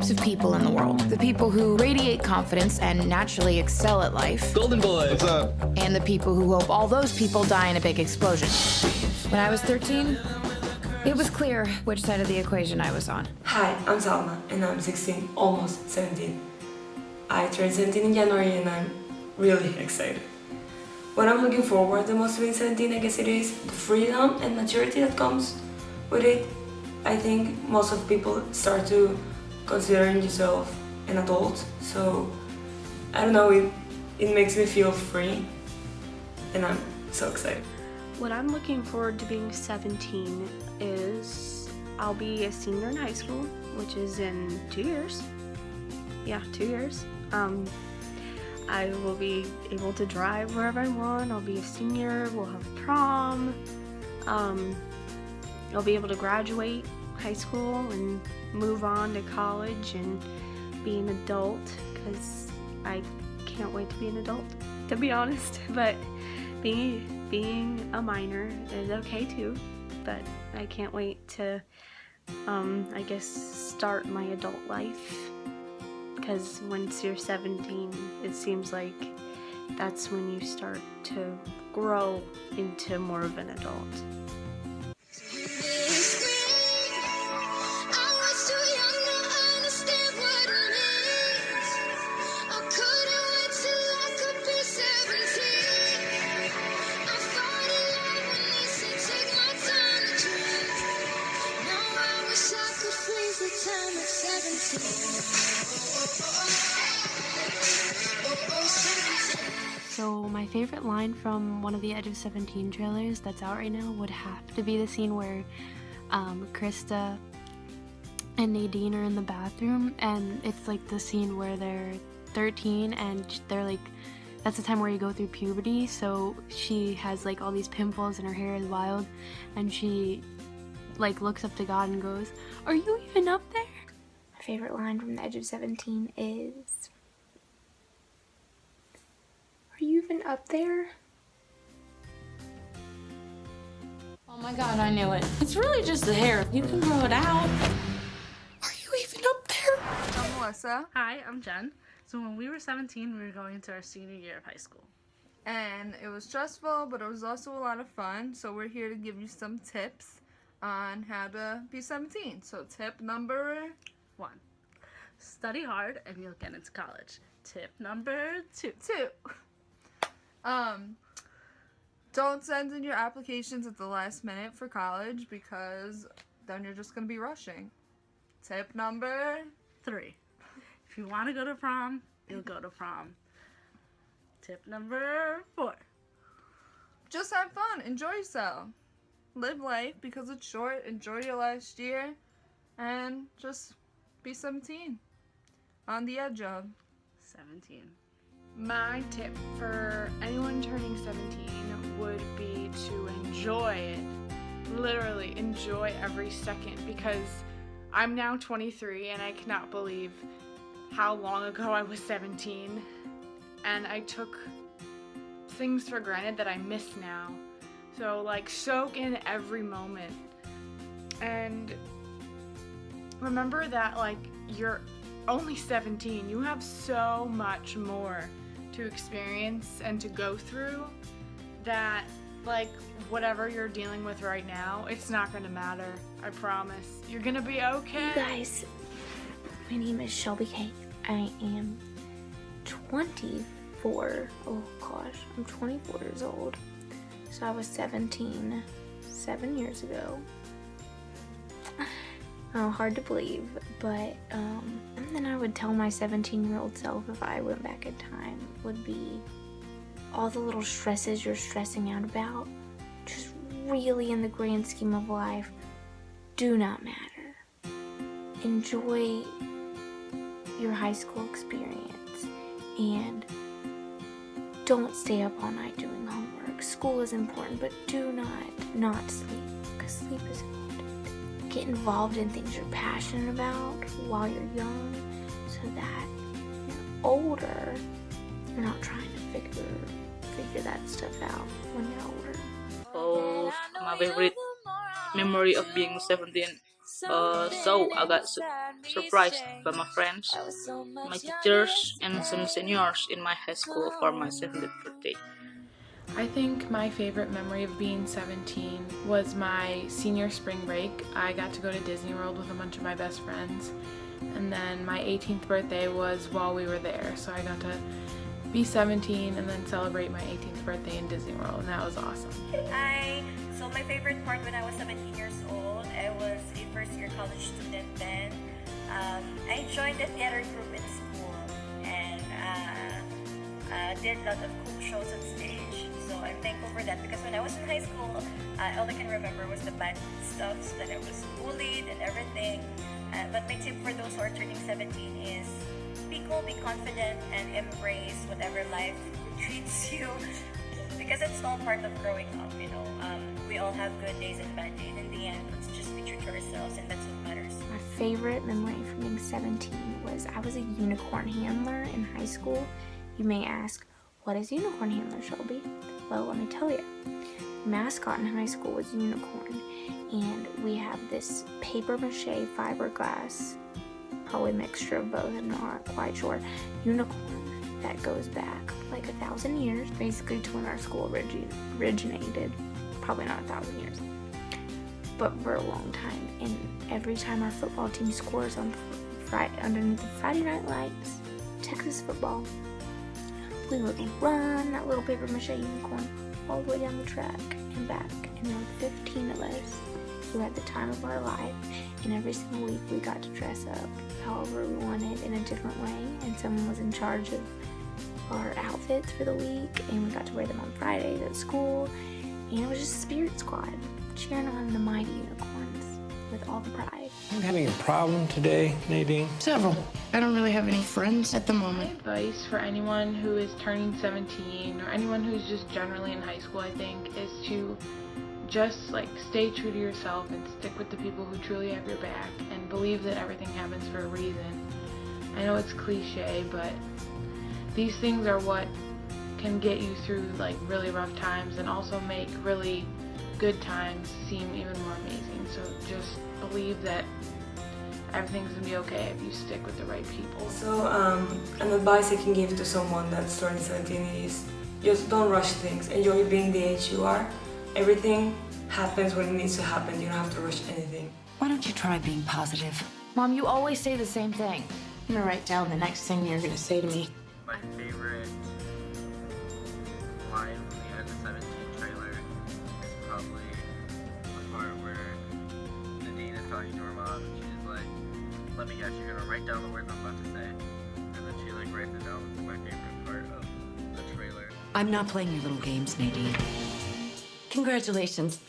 types of people in the world. The people who radiate confidence and naturally excel at life. Golden boy. What's up? And the people who hope all those people die in a big explosion. When I was 13, it was clear which side of the equation I was on. Hi, I'm Salma, and I'm 16, almost 17. I turned 17 in January, and I'm really excited. What I'm looking forward the most to being 17, I guess it is the freedom and maturity that comes with it. I think most of people start to considering yourself an adult, so I don't know, it makes me feel free, and I'm so excited. What I'm looking forward to being 17 is I'll be a senior in high school, which is in 2 years. Yeah, 2 years. I will be able to drive wherever I want. I'll be a senior. We'll have prom. I'll be able to graduate high school and move on to college and be an adult, because I can't wait to be an adult, to be honest. But being a minor is okay too, but I can't wait to I guess start my adult life, because once you're 17 it seems like that's when you start to grow into more of an adult. So my favorite line from one of the Edge of 17 trailers that's out right now would have to be the scene where Krista and Nadine are in the bathroom, and it's like the scene where they're 13 and they're like, that's the time where you go through puberty, so she has like all these pimples and her hair is wild, and she like looks up to God and goes, "Are you even up there?" My favorite line from The Edge of 17 is, "Are you even up there?" Oh my god, I knew it. It's really just the hair. You can grow it out. Are you even up there? I'm Melissa. Hi, I'm Jen. So when we were 17, we were going into our senior year of high school. And it was stressful, but it was also a lot of fun. So we're here to give you some tips on how to be 17. So tip number 1, study hard and you'll get into college. Tip number 2. Don't send in your applications at the last minute for college, because then you're just gonna be rushing. Tip number 3. If you want to go to prom, you'll go to prom. Tip number 4. Just have fun. Enjoy yourself. Live life because it's short. Enjoy your last year. And just be 17. On the edge of 17. My tip for anyone turning 17 would be to enjoy it. Literally enjoy every second, because I'm now 23 and I cannot believe how long ago I was 17, and I took things for granted that I miss now. So like, soak in every moment and remember that like, you're only 17. You have so much more to experience and to go through, that like whatever you're dealing with right now, it's not gonna matter. I promise. You're gonna be okay. You guys, my name is Shelby Kate. I am 24. Oh gosh, I'm 24 years old. So I was 17 7 years ago. Oh, hard to believe, but something I would tell my 17-year-old self if I went back in time would be, all the little stresses you're stressing out about, just really in the grand scheme of life, do not matter. Enjoy your high school experience and don't stay up all night doing homework. School is important, but do not sleep, because sleep is important. Get involved in things you're passionate about while you're young, so that when you're older, you're not trying to figure that stuff out when you're older. Oh, my favorite memory of being 17 So I got surprised by my friends, my teachers, and some seniors in my high school for my 17th birthday. I think my favorite memory of being 17 was my senior spring break. I got to go to Disney World with a bunch of my best friends, and then my 18th birthday was while we were there, so I got to be 17 and then celebrate my 18th birthday in Disney World, and that was awesome. So my favorite part when I was 17 years old, I was a first year college student then. I joined the theater group in school and did a lot of cool shows on stage. So I'm thankful for that because when I was in high school, all I can remember was the bad stuff, so that I was bullied and everything. But my tip for those who are turning 17 is be cool, be confident, and embrace whatever life treats you. Because it's all part of growing up, you know. We all have good days and bad days. In the end, let's just be true to ourselves, and that's what matters. My favorite memory from being 17 was I was a unicorn handler in high school. You may ask, what is unicorn handler, Shelby? Well, let me tell you. Mascot in high school was unicorn, and we have this paper mache fiberglass, probably a mixture of both, I'm not quite sure, unicorn that goes back like 1,000 years, basically to when our school originated. Probably not 1,000 years, but for a long time. And every time our football team scores on underneath the Friday night lights, Texas football, we would run that little paper mache unicorn all the way down the track and back. And there were 15 of us who had the time of our life, and every single week we got to dress up however we wanted in a different way, and someone was in charge of our outfits for the week, and we got to wear them on Fridays at school, and it was just Spirit Squad cheering on the mighty unicorns with all the pride. I'm having a problem today, Nadine. Several. I don't really have any friends at the moment. Advice for anyone who is turning 17 or anyone who's just generally in high school, I think, is to just stay true to yourself and stick with the people who truly have your back and believe that everything happens for a reason. I know it's cliche, but these things are what can get you through really rough times and also make really good times seem even more amazing. So just believe that everything's gonna be okay if you stick with the right people. So an advice I can give to someone that's turning 17 is just don't rush things. Enjoy being the age you are. Everything happens when it needs to happen. You don't have to rush anything. Why don't you try being positive? Mom, you always say the same thing. I'm gonna write down the next thing you're gonna say to me. My favorite line from the end of 17 trailer is probably the part where Nadine is talking to her mom and she's like, let me guess, you're gonna write down the words I'm about to say. And then she writes it down. It's my favorite part of the trailer. I'm not playing your little games, Nadine. Congratulations.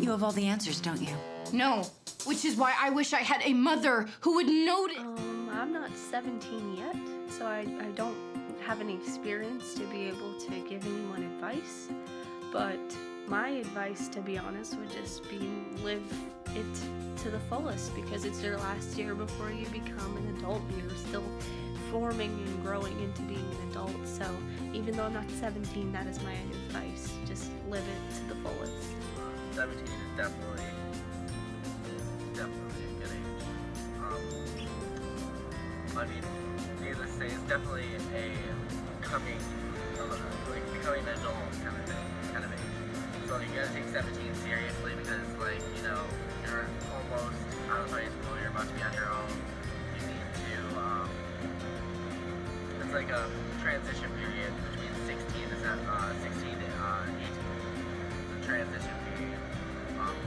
You have all the answers, don't you? No, which is why I wish I had a mother who would notice. I'm not 17 yet, so I don't have any experience to be able to give anyone advice. But my advice, to be honest, would just be live it to the fullest, because it's your last year before you become an adult and you're still forming and growing into being an adult. So even though I'm not 17, that is my advice. Just live it to the fullest. 17 is definitely a good age. I mean, needless to say, it's definitely a becoming an adult kind of age. So you gotta take 17 seriously because you're almost out of high school, you're about to be on your own. You need to, it's like a transition period between 16 to 18. It's a transition period.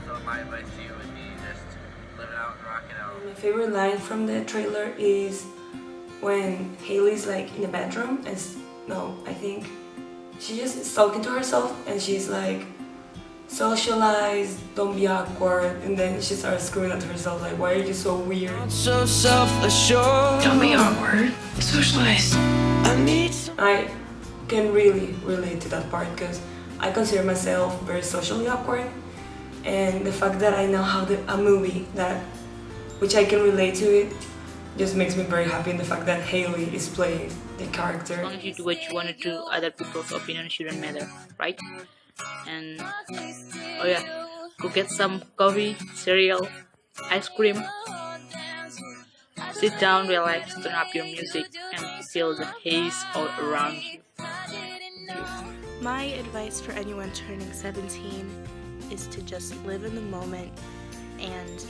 So my advice to you would be just live it out and rock it out. My favorite line from the trailer is when Haley's in the bedroom and I think she just is talking to herself and she's like, socialize, don't be awkward, and then she starts screaming at herself why are you so weird? So self-assured. Don't be awkward. Socialize. I can really relate to that part because I consider myself very socially awkward, and the fact that I now have a movie which I can relate to it just makes me very happy, in the fact that Haley is playing the character. As long as you do what you want to do, other people's opinion shouldn't matter, right? And oh yeah, go get some coffee, cereal, ice cream. Sit down, relax, turn up your music, and feel the haze all around you. My advice for anyone turning 17 is to just live in the moment and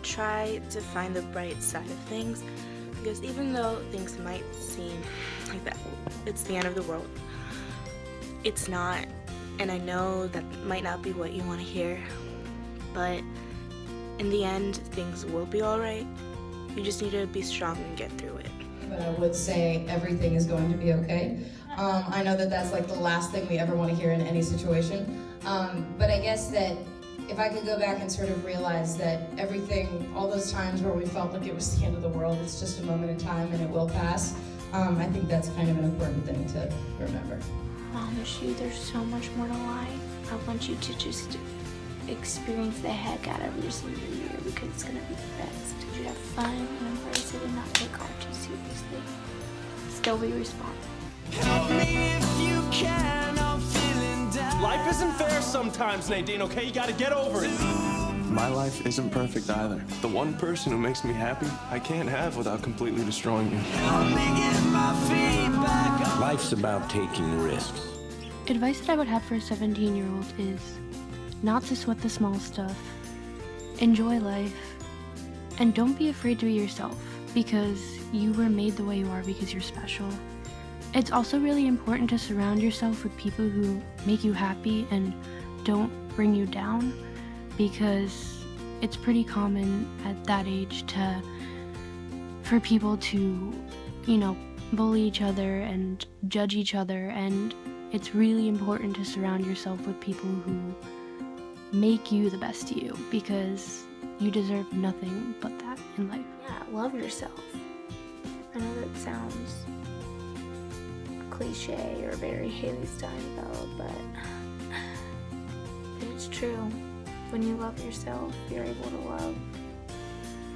try to find the bright side of things, because even though things might seem like that it's the end of the world, it's not. And I know that might not be what you want to hear, but in the end things will be alright. You just need to be strong and get through it. But I would say everything is going to be okay. I know that that's like the last thing we ever want to hear in any situation. But I guess that if I could go back and sort of realize that everything, all those times where we felt like it was the end of the world, it's just a moment in time and it will pass. I think that's kind of an important thing to remember. Promise you, there's so much more to life. I want you to just experience the heck out of your senior year, because it's gonna be the best. You have fun and embrace it and not take art too seriously. Still be responsible. Help me if you can, I'm feeling down. Life isn't fair sometimes, Nadine, okay? You gotta get over it. My life isn't perfect either. The one person who makes me happy, I can't have without completely destroying you. Help me get my feet back on. Life's about taking risks. Advice that I would have for a 17-year-old is not to sweat the small stuff, enjoy life, and don't be afraid to be yourself, because you were made the way you are because you're special. It's also really important to surround yourself with people who make you happy and don't bring you down, because it's pretty common at that age for people to, bully each other and judge each other, and it's really important to surround yourself with people who make you the best you, because you deserve nothing but that in life. Yeah, love yourself. I know that sounds cliche or very Haley Steinfeld, but it's true. When you love yourself, you're able to love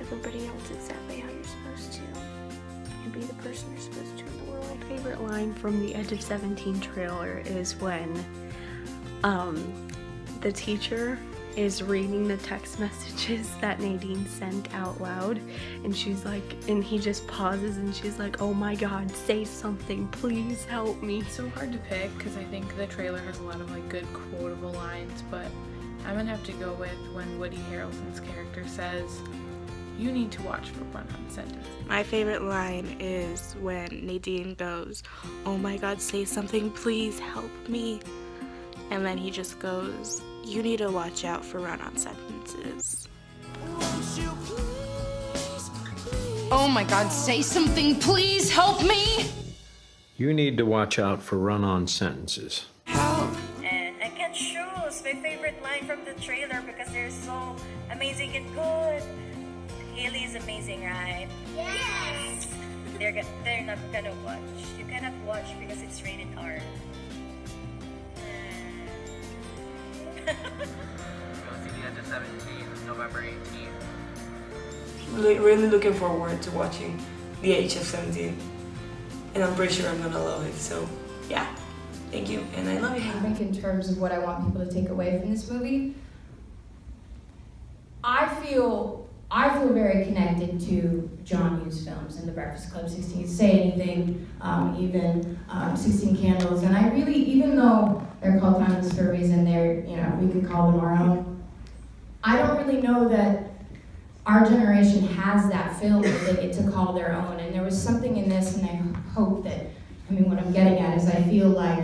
everybody else exactly how you're supposed to, and be the person you're supposed to in the world. My favorite line from the Edge of 17 trailer is when the teacher is reading the text messages that Nadine sent out loud, and she's like, and he just pauses and she's like, oh my god, say something, please help me. It's so hard to pick because I think the trailer has a lot of good quotable lines, but I'm gonna have to go with when Woody Harrelson's character says, you need to watch for run-on sentences. My favorite line is when Nadine goes, oh my god, say something, please help me. And then he just goes, you need to watch out for run-on sentences. Oh my god, say something, please help me! You need to watch out for run-on sentences. And I can't choose my favorite line from the trailer because they're so amazing and good. Haley is amazing, right? Yes! They're not gonna watch. You cannot watch because it's rated R. Go see the Edge of 17, November 18th. Really looking forward to watching the Age of 17, and I'm pretty sure I'm gonna love it. So yeah, thank you, and I love you. I think in terms of what I want people to take away from this movie, I feel very connected to John Hughes films and The Breakfast Club, 16 Say Anything, even 16 Candles, and I really, even though they're called timeless for a reason, we could call them our own, I don't really know that our generation has that film that they get to call their own, and there was something in this, and I hope that, what I'm getting at is I feel like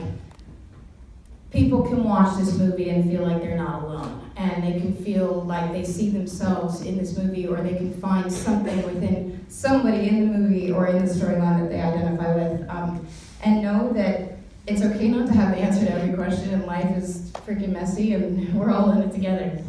people can watch this movie and feel like they're not alone, and they can feel like they see themselves in this movie, or they can find something within somebody in the movie or in the storyline that they identify with, and know that it's okay not to have the answer to every question, and life is freaking messy, and we're all in it together.